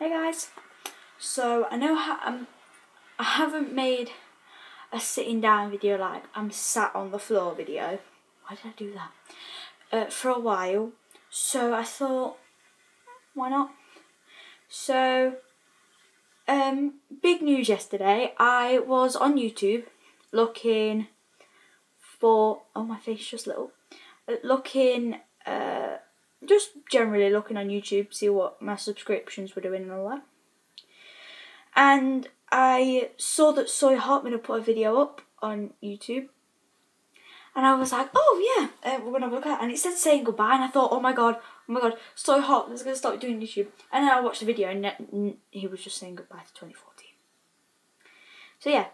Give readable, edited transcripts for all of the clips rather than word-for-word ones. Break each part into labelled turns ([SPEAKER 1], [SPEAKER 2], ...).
[SPEAKER 1] Hey guys, so I know I haven't made a sitting down video, like I'm sat on the floor video. Why did I do that? For a while, so I thought, why not? So, big news yesterday. I was on YouTube looking for, oh my face just little, just generally looking on YouTube, see what my subscriptions were doing and all that. And I saw that Sawyer Hartman had put a video up on YouTube. And I was like, oh yeah, we're going to have a look at it. And it said saying goodbye. And I thought, oh my god, Sawyer Hartman's going to start doing YouTube. And then I watched the video and he was just saying goodbye to 2014. So yeah,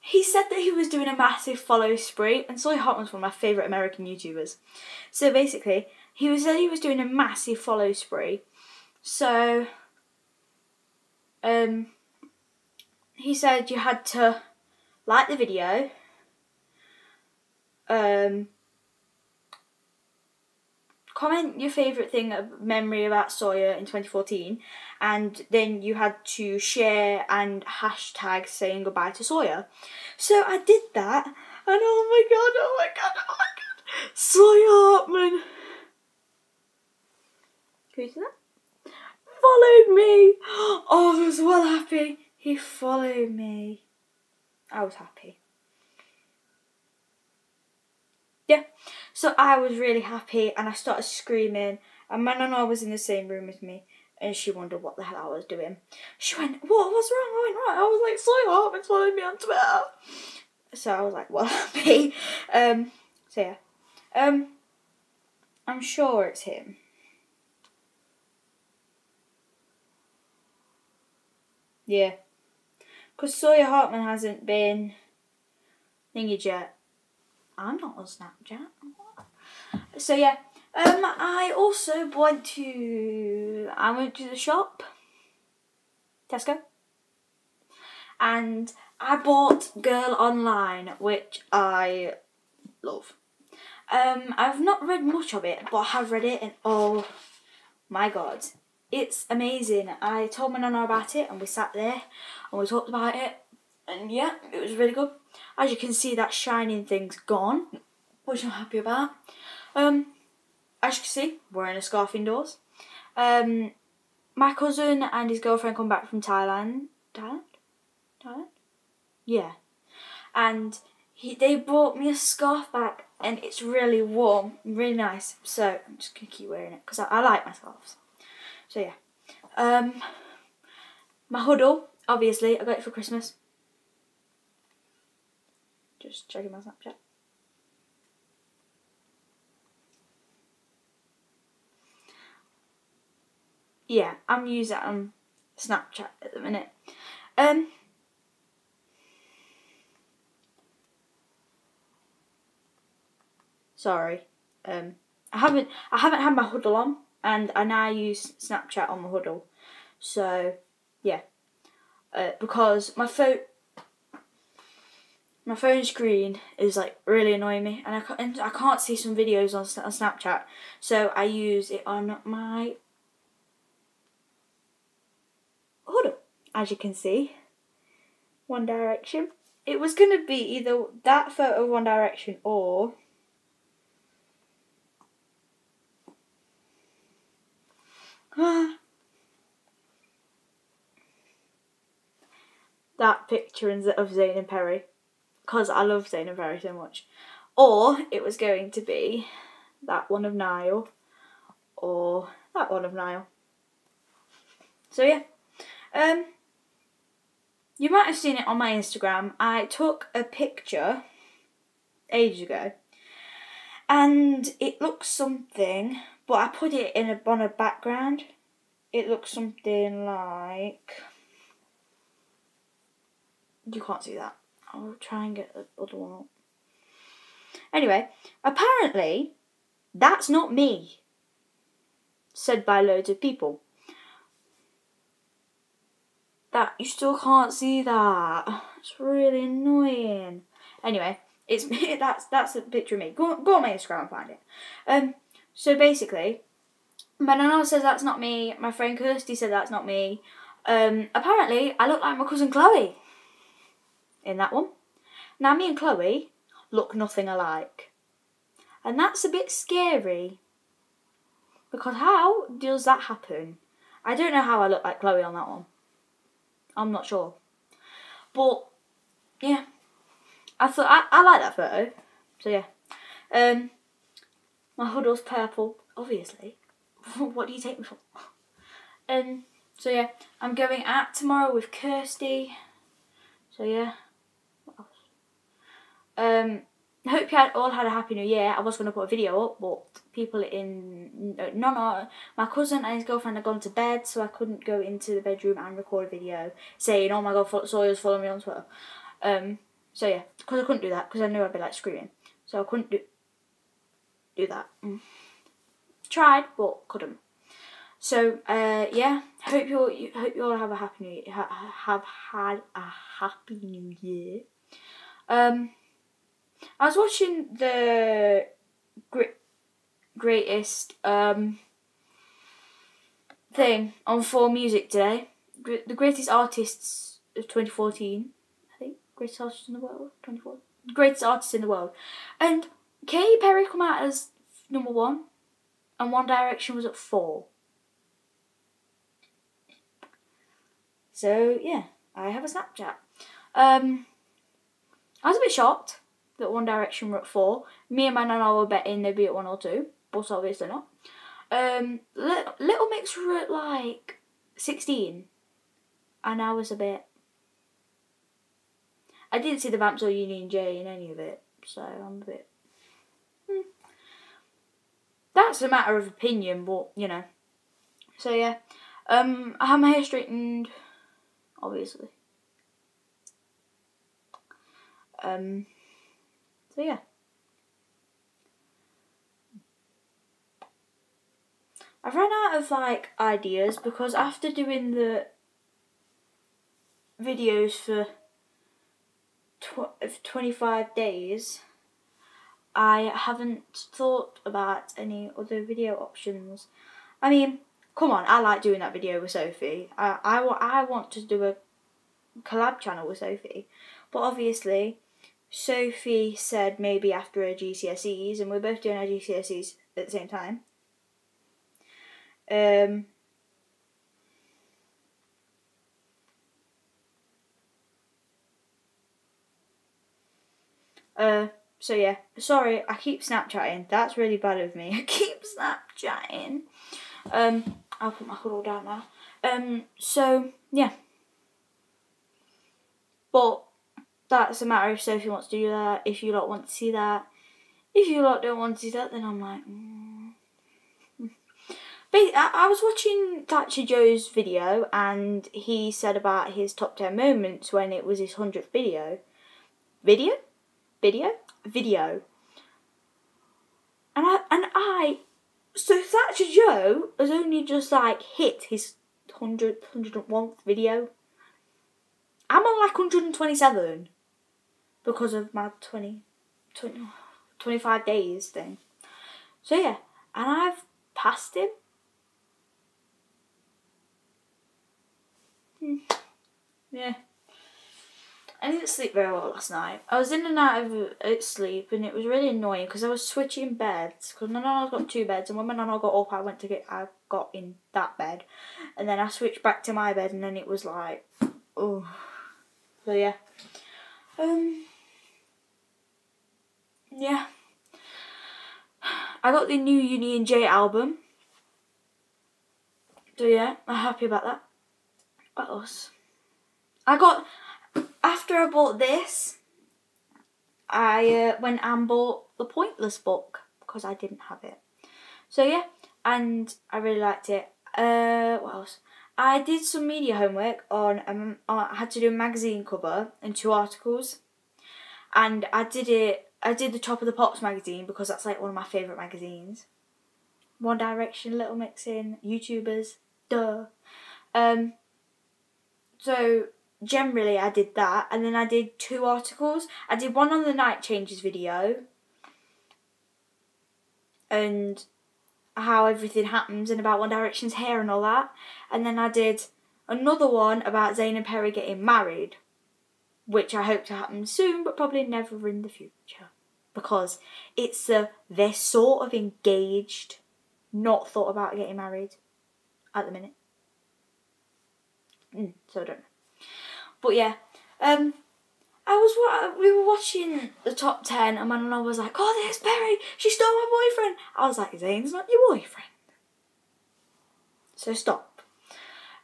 [SPEAKER 1] he said that he was doing a massive follow spree. And Sawyer Hartman's one of my favourite American YouTubers. So basically, he said he was doing a massive follow spree. So he said you had to like the video, comment your favourite thing, a memory about Sawyer in 2014, and then you had to share and hashtag saying goodbye to Sawyer. So I did that, and oh my god, Sawyer Hartman, can you see that? Followed me. Oh, I was well happy. He followed me. I was happy. Yeah, so I was really happy and I started screaming, and my nana was in the same room with me and she wondered what the hell I was doing. She went, what's wrong? I went, right. I was like, Sawyer Hartman's followed me on Twitter. So I was like, well happy. So yeah. I'm sure it's him. Yeah. Because Sawyer Hartman hasn't been thingied yet. I'm not on Snapchat. So yeah. I also went to the shop. Tesco. And I bought Girl Online, which I love. I've not read much of it, but I have read it and oh my god. It's amazing. I told my nana about it and we sat there and we talked about it, and yeah, it was really good. As you can see, that shining thing's gone, which I'm happy about. As you can see, wearing a scarf indoors. My cousin and his girlfriend come back from Thailand. Thailand? Yeah. And they brought me a scarf back and it's really warm, really nice. So I'm just going to keep wearing it because I like my scarves. So yeah, my huddle, obviously, I got it for Christmas. Just checking my Snapchat. Yeah, I'm using it on Snapchat at the minute. Sorry, I haven't had my huddle on. And I now use Snapchat on my huddle. So, yeah. Because my phone screen is like really annoying me. And I can't see some videos on Snapchat. So I use it on my huddle. As you can see. One Direction. It was going to be either that photo of One Direction or that picture of Zayn and Perry, because I love Zayn and Perry so much. Or it was going to be that one of Niall or that one of Niall. So yeah, you might have seen it on my Instagram. I took a picture ages ago and it looks something, but I put it on a background. It looks something like, you can't see that. I'll try and get the other one up. Anyway, apparently, that's not me. Said by loads of people. That you still can't see that. It's really annoying. Anyway, it's me. That's a picture of me. Go on my Instagram and find it. So basically, My nana says that's not me. My friend Kirsty said that's not me. Apparently, I look like my cousin Chloe in that one. Now, me and Chloe look nothing alike. And that's a bit scary. Because how does that happen? I don't know how I look like Chloe on that one. I'm not sure. But, yeah. I thought, I like that photo. So, yeah. My huddle's purple, obviously. What do you take me for? So, yeah. I'm going out tomorrow with Kirsty. So, yeah. What else? I hope you all had a happy new year. I was going to put a video up, but people my cousin and his girlfriend had gone to bed, so I couldn't go into the bedroom and record a video saying, oh my god, Sawyer's following me on Twitter. So yeah, because I couldn't do that, because I knew I'd be like screaming. So I couldn't do that. Tried, but couldn't. So, yeah, hope you all have a happy new year, have had a happy new year. I was watching the greatest thing on 4Music today. The greatest artists of 2014, I think. Greatest artists in the world, 2014. Greatest artists in the world. And Katy Perry come out as number 1, and One Direction was at 4. So, yeah, I have a Snapchat. I was a bit shocked that One Direction were at 4. Me and my nana were betting they'd be at 1 or 2, but obviously not. Little Mix were at like 16, and I was a bit... I didn't see the Vamps or Union J in any of it, so I'm a bit... That's a matter of opinion, but, you know. So, yeah. I had my hair straightened, obviously. So, yeah. I've run out of, like, ideas, because after doing the videos for 25 days, I haven't thought about any other video options. I mean, come on, I like doing that video with Sophie. I want to do a collab channel with Sophie. But obviously, Sophie said maybe after her GCSEs, and we're both doing our GCSEs at the same time. So yeah, sorry, I keep Snapchatting. That's really bad of me. I keep Snapchatting. I'll put my hood all down now. So yeah. But that's a matter if Sophie wants to do that, if you lot want to see that. If you lot don't want to see that, then I'm like... But I was watching Thatcher Joe's video, and he said about his top 10 moments when it was his 100th video. Video. So Thatcher Joe has only just like hit his 101st video. I'm on like 127 because of my 25 days thing. So yeah, and I've passed him. Yeah. I didn't sleep very well last night. I was in and out of sleep, and it was really annoying because I was switching beds. Because my nana's got 2 beds, and when my nana got up, I got in that bed, and then I switched back to my bed, and then it was like, oh, so yeah, yeah. I got the new Union J album, so yeah, I'm happy about that. What else? After I bought this, I went and bought The Pointless book because I didn't have it. So yeah, and I really liked it. What else? I did some media homework on, I had to do a magazine cover and 2 articles. And I did the Top of the Pops magazine because that's like one of my favourite magazines. One Direction, Little Mixin, YouTubers, duh. So generally I did that, and then I did 2 articles. I did one on the Night Changes video, and how everything happens and about One Direction's hair and all that. And then I did another one about Zayn and Perry getting married, which I hope to happen soon, but probably never in the future. Because they're sort of engaged, not thought about getting married at the minute. So I don't know. But yeah, we were watching the top 10 and my nana was like, oh, there's Perry, she stole my boyfriend. I was like, Zayn's not your boyfriend. So stop.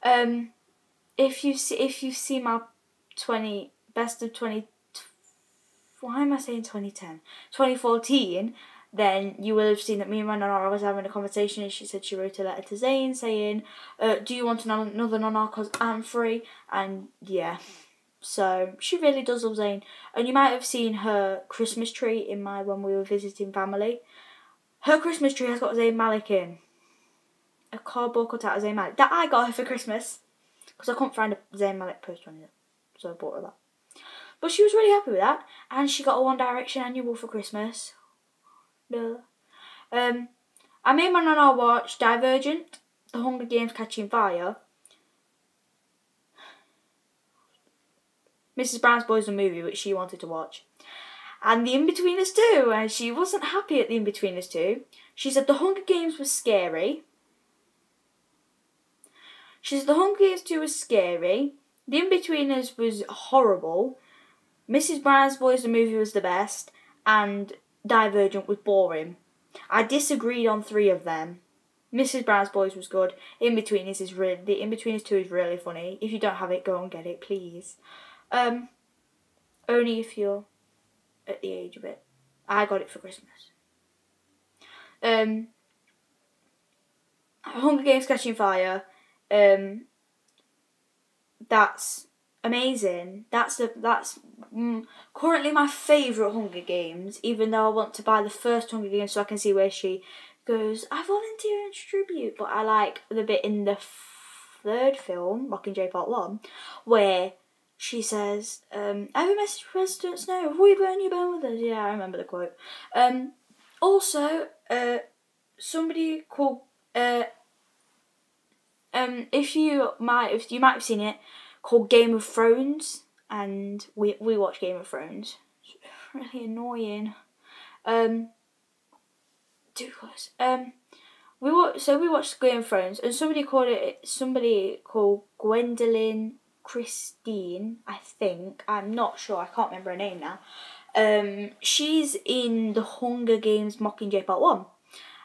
[SPEAKER 1] If you see my best of 20, why am I saying 2010? 2014, then you will have seen that me and my nana was having a conversation and she said she wrote a letter to Zayn saying, do you want another nana because I'm free? And yeah. So she really does love Zayn. And you might have seen her Christmas tree when we were visiting family. Her Christmas tree has got Zayn Malik in. A cardboard cutout of Zayn Malik. That I got her for Christmas. Because I couldn't find a Zayn Malik poster on it. So I bought her that. But she was really happy with that. And she got a One Direction annual for Christmas. Duh. I made my nana watch Divergent, The Hunger Games Catching Fire, Mrs. Brown's Boys, the movie, which she wanted to watch, and The In-Betweeners 2, and she wasn't happy at The In-Betweeners 2. She said The Hunger Games was scary. She said The Hunger Games 2 was scary. The In-Betweeners was horrible. Mrs. Brown's Boys, the movie, was the best, and Divergent was boring. I disagreed on 3 of them. Mrs. Brown's Boys was good. The In-Betweeners 2 is really funny. If you don't have it, go and get it, please. Only if you're at the age of it. I got it for Christmas. Hunger Games Catching Fire. That's amazing. That's currently my favourite Hunger Games, even though I want to buy the first Hunger Games so I can see where she goes, I volunteer and distribute. But I like the bit in the 3rd film, Mockingjay Part 1, where she says, I have a message for President Snow. Before you burn, you burn with us. Yeah, I remember the quote. Also, somebody called, if you might have seen it, called Game of Thrones, and we watch Game of Thrones. It's really annoying. Too close. We watched Game of Thrones, and somebody called Gwendolyn Christine, I think. I'm not sure. I can't remember her name now. She's in the Hunger Games Mockingjay Part 1.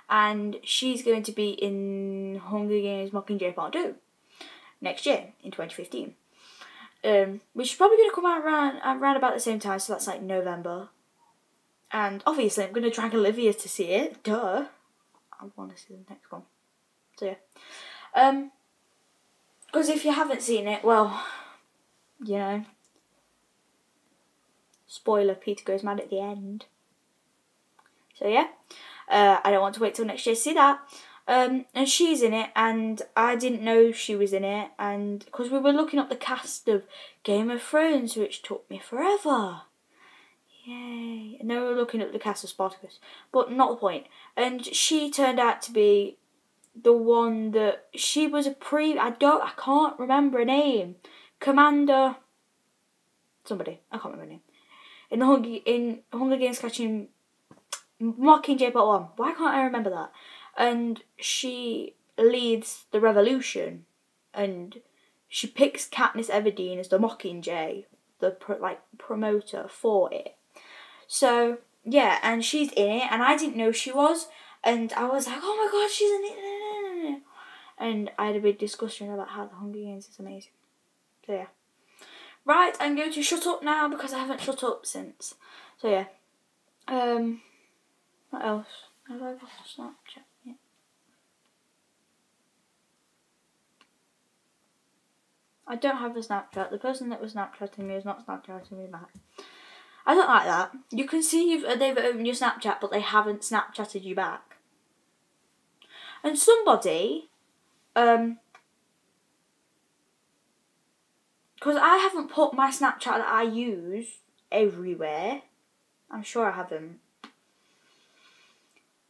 [SPEAKER 1] And she's going to be in Hunger Games Mockingjay Part 2 next year, in 2015. Which is probably going to come out around about the same time, so that's like November. And obviously I'm going to drag Olivia to see it. Duh. I want to see the next one. So yeah. Because if you haven't seen it, well, you know, spoiler, Peter goes mad at the end. So yeah, I don't want to wait till next year to see that. And she's in it, and I didn't know she was in it, and because we were looking up the cast of Game of Thrones, which took me forever. Yay. And then we were looking at the cast of Spartacus, but not the point. And she turned out to be the one that she was I can't remember her name. Commander somebody, I can't remember her name. In Hunger Games Catching Mockingjay Part 1. Why can't I remember that? And she leads the revolution, and she picks Katniss Everdeen as the Mockingjay, the promoter for it. So yeah, and she's in it, and I didn't know she was, and I was like, oh my god, she's in it. And I had a big discussion about how the Hunger Games is amazing. So yeah. Right, I'm going to shut up now because I haven't shut up since. So yeah. What else? Have I got a Snapchat yet? I don't have a Snapchat. The person that was Snapchatting me is not Snapchatting me back. I don't like that. You can see they've opened your Snapchat, but they haven't Snapchatted you back. And somebody, because I haven't put my Snapchat that I use everywhere. I'm sure I haven't.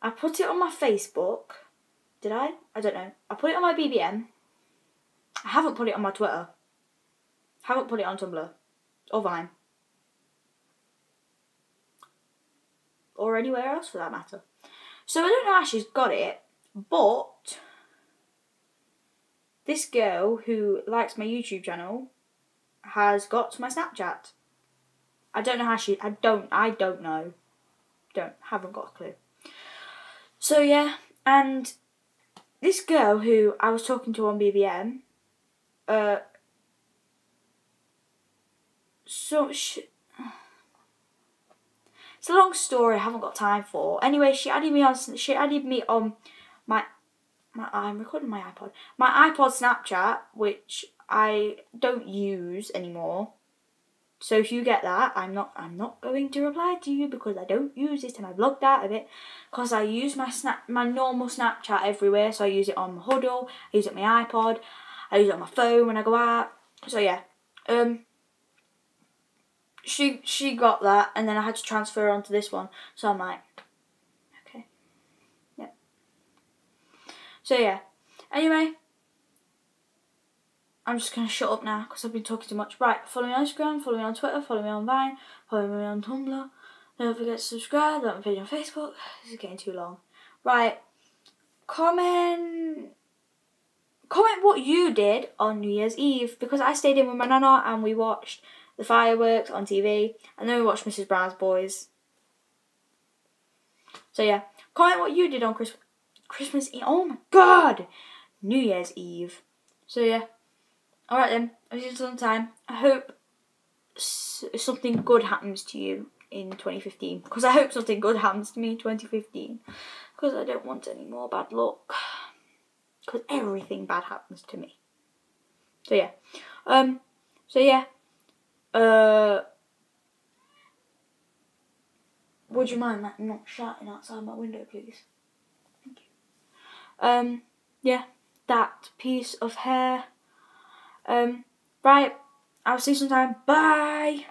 [SPEAKER 1] I put it on my Facebook, Did I? I don't know. I put it on my BBM. I haven't put it on my Twitter. Haven't put it on Tumblr. Or Vine. Or anywhere else for that matter. So I don't know how she's got it, but this girl who likes my YouTube channel has got my Snapchat. I don't know how she... I don't know. Haven't got a clue. So yeah, and this girl who I was talking to on BBM, it's a long story I haven't got time for. Anyway, she added me on my I'm recording my iPod. My iPod Snapchat, which I don't use anymore. So if you get that, I'm not going to reply to you because I don't use it and I've logged out of it because I use my normal Snapchat everywhere. So I use it on my Huddle, I use it on my iPod, I use it on my phone when I go out. So yeah, she got that and then I had to transfer her onto this one. So I'm like, okay, yeah. So yeah, anyway. I'm just going to shut up now because I've been talking too much. Right, follow me on Instagram, follow me on Twitter, follow me on Vine, follow me on Tumblr. Don't forget to subscribe, don't forget on Facebook. This is getting too long. Right, comment what you did on New Year's Eve because I stayed in with my nana and we watched the fireworks on TV and then we watched Mrs. Brown's Boys. So yeah, comment what you did on Christmas Eve. Oh my God, New Year's Eve. So yeah. Alright then, I'll see you some time. I hope something good happens to you in 2015. Because I hope something good happens to me in 2015. Because I don't want any more bad luck. Because everything bad happens to me. So yeah. Would you mind not shouting outside my window, please? Thank you. Yeah, that piece of hair. Right, I'll see you sometime. Bye!